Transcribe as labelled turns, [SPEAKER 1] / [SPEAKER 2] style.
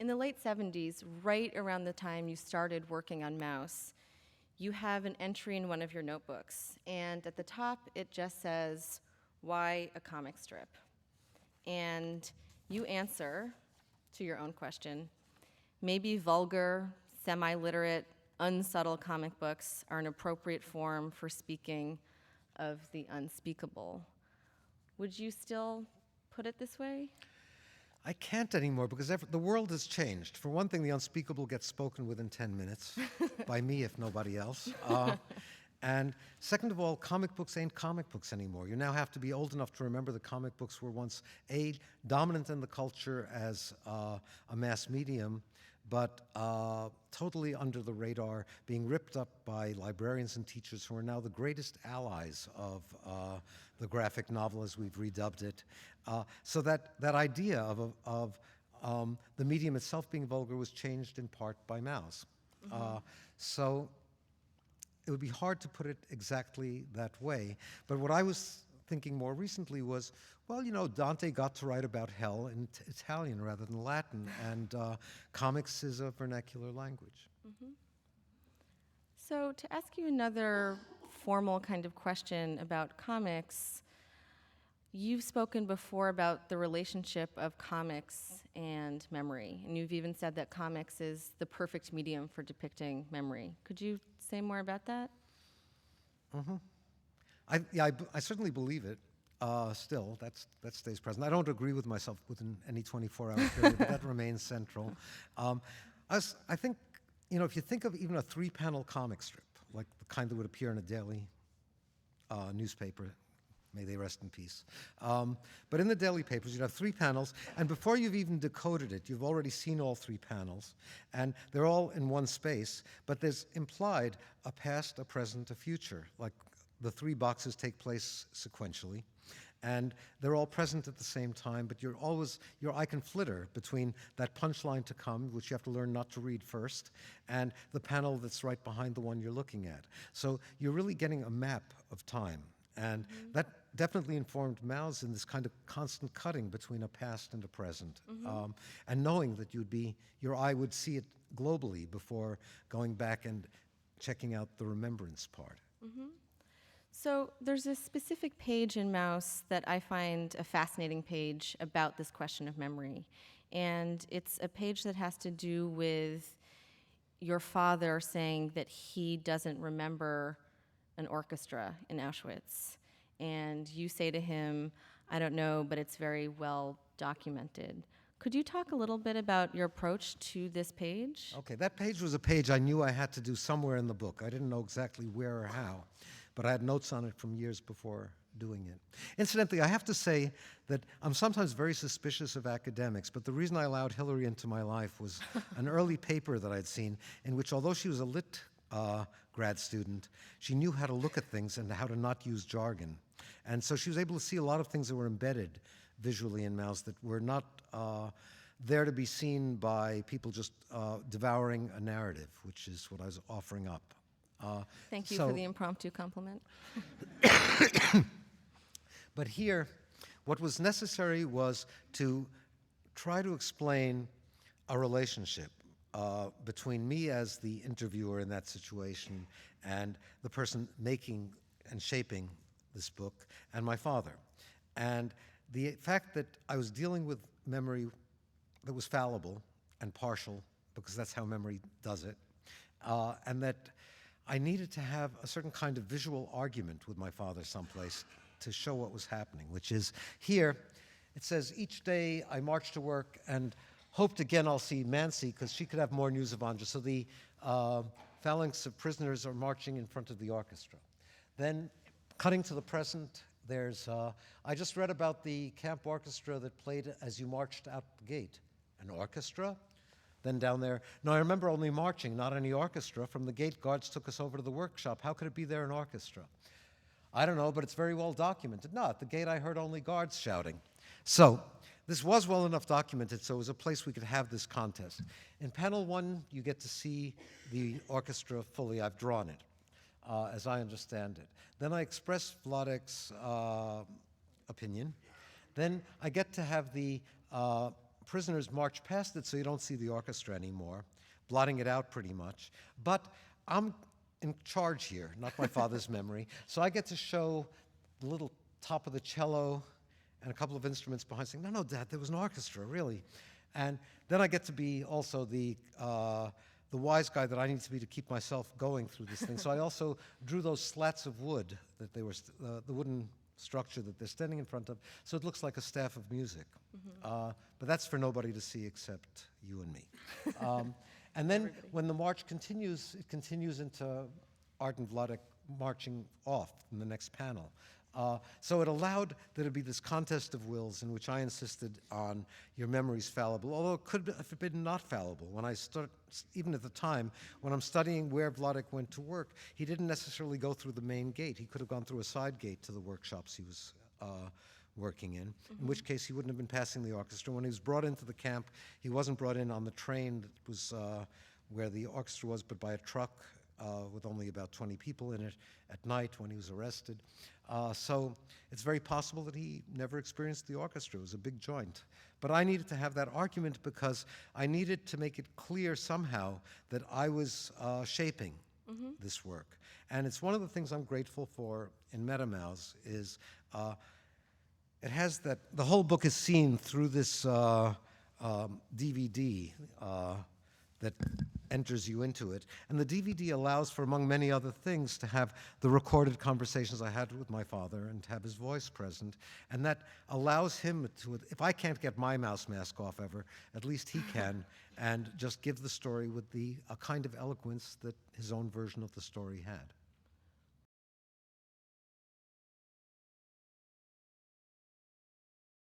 [SPEAKER 1] in the late 70s, right around the time you started working on Maus, you have an entry in one of your notebooks, and at the top it just says, "Why a comic strip?" And you answer to your own question, maybe vulgar, semi-literate, unsubtle comic books are an appropriate form for speaking of the unspeakable. Would you still put it this way?
[SPEAKER 2] I can't anymore because the world has changed. For one thing, the unspeakable gets spoken within 10 minutes by me, if nobody else. And second of all, comic books ain't comic books anymore. You now have to be old enough to remember that comic books were once dominant in the culture as a mass medium, but totally under the radar, being ripped up by librarians and teachers who are now the greatest allies of the graphic novel, as we've redubbed it. So that idea of the medium itself being vulgar was changed in part by Maus. So it would be hard to put it exactly that way. But what I was thinking more recently was, well, you know, Dante got to write about hell in Italian rather than Latin, and comics is a vernacular language.
[SPEAKER 1] So to ask you another formal kind of question about comics, you've spoken before about the relationship of comics and memory, and you've even said that comics is the perfect medium for depicting memory. Could you say more about that?
[SPEAKER 2] I certainly believe it. Still, that stays present. I don't agree with myself within any 24-hour period, but that remains central. I think, you know, if you think of even a 3-panel comic strip, like the kind that would appear in a daily newspaper, may they rest in peace. But in the daily papers, you'd have 3 panels, and before you've even decoded it, you've already seen all 3 panels, and they're all in one space, but there's implied a past, a present, a future. Like the 3 boxes take place sequentially, and they're all present at the same time, but your eye can flitter between that punchline to come, which you have to learn not to read first, and the panel that's right behind the one you're looking at. So you're really getting a map of time. And that definitely informed Maus in this kind of constant cutting between a past and a present, and knowing that your eye would see it globally before going back and checking out the remembrance part.
[SPEAKER 1] So there's a specific page in Maus that I find a fascinating page about this question of memory. And it's a page that has to do with your father saying that he doesn't remember an orchestra in Auschwitz. And you say to him, "I don't know, but it's very well documented." Could you talk a little bit about your approach to this page?
[SPEAKER 2] Okay, that page was a page I knew I had to do somewhere in the book. I didn't know exactly where or how, but I had notes on it from years before doing it. Incidentally, I have to say that I'm sometimes very suspicious of academics, but the reason I allowed Hillary into my life was an early paper that I'd seen in which, although she was a lit grad student, she knew how to look at things and how to not use jargon. And so she was able to see a lot of things that were embedded visually in Maus that were not there to be seen by people just devouring a narrative, which is what I was offering up.
[SPEAKER 1] Thank you for the impromptu compliment.
[SPEAKER 2] But here, what was necessary was to try to explain a relationship between me as the interviewer in that situation and the person making and shaping this book and my father. And the fact that I was dealing with memory that was fallible and partial, because that's how memory does it, and that I needed to have a certain kind of visual argument with my father someplace to show what was happening, which is here, it says, "Each day I march to work and hoped again I'll see Mansi because she could have more news of Anja." So the phalanx of prisoners are marching in front of the orchestra. Then, cutting to the present, there's, I just read about the camp orchestra that played as you marched out the gate. An orchestra? Then down there, no, I remember only marching, not any orchestra. From the gate, guards took us over to the workshop. How could it be there an orchestra? I don't know, but it's very well documented. No, at the gate I heard only guards shouting. So this was well enough documented, so it was a place we could have this contest. In panel 1, you get to see the orchestra fully. I've drawn it, as I understand it. Then I express Vladek's opinion. Then I get to have the prisoners march past it so you don't see the orchestra anymore, blotting it out pretty much. But I'm in charge here, not my father's memory. So I get to show the little top of the cello and a couple of instruments behind, saying, no, Dad, there was an orchestra, really. And then I get to be also the wise guy that I need to be to keep myself going through this thing. So I also drew those slats of wood that they were, the wooden structure that they're standing in front of, so it looks like a staff of music. But that's for nobody to see except you and me. And then when the march continues, it continues into Art and Vladek marching off in the next panel. So it allowed there to be this contest of wills in which I insisted on your memory's fallible, although it could have been not fallible. When I start, even at the time, when I'm studying where Vladek went to work, he didn't necessarily go through the main gate. He could have gone through a side gate to the workshops he was working in which case he wouldn't have been passing the orchestra. When he was brought into the camp, he wasn't brought in on the train that was where the orchestra was, but by a truck with only about 20 people in it at night when he was arrested. So it's very possible that he never experienced the orchestra. It was a big joint. But I needed to have that argument because I needed to make it clear somehow that I was shaping this work. And it's one of the things I'm grateful for in MetaMaus is it has that, the whole book is seen through this DVD that enters you into it. And the DVD allows for, among many other things, to have the recorded conversations I had with my father and to have his voice present. And that allows him to, if I can't get my mouse mask off ever, at least he can, and just give the story with a kind of eloquence that his own version of the story had.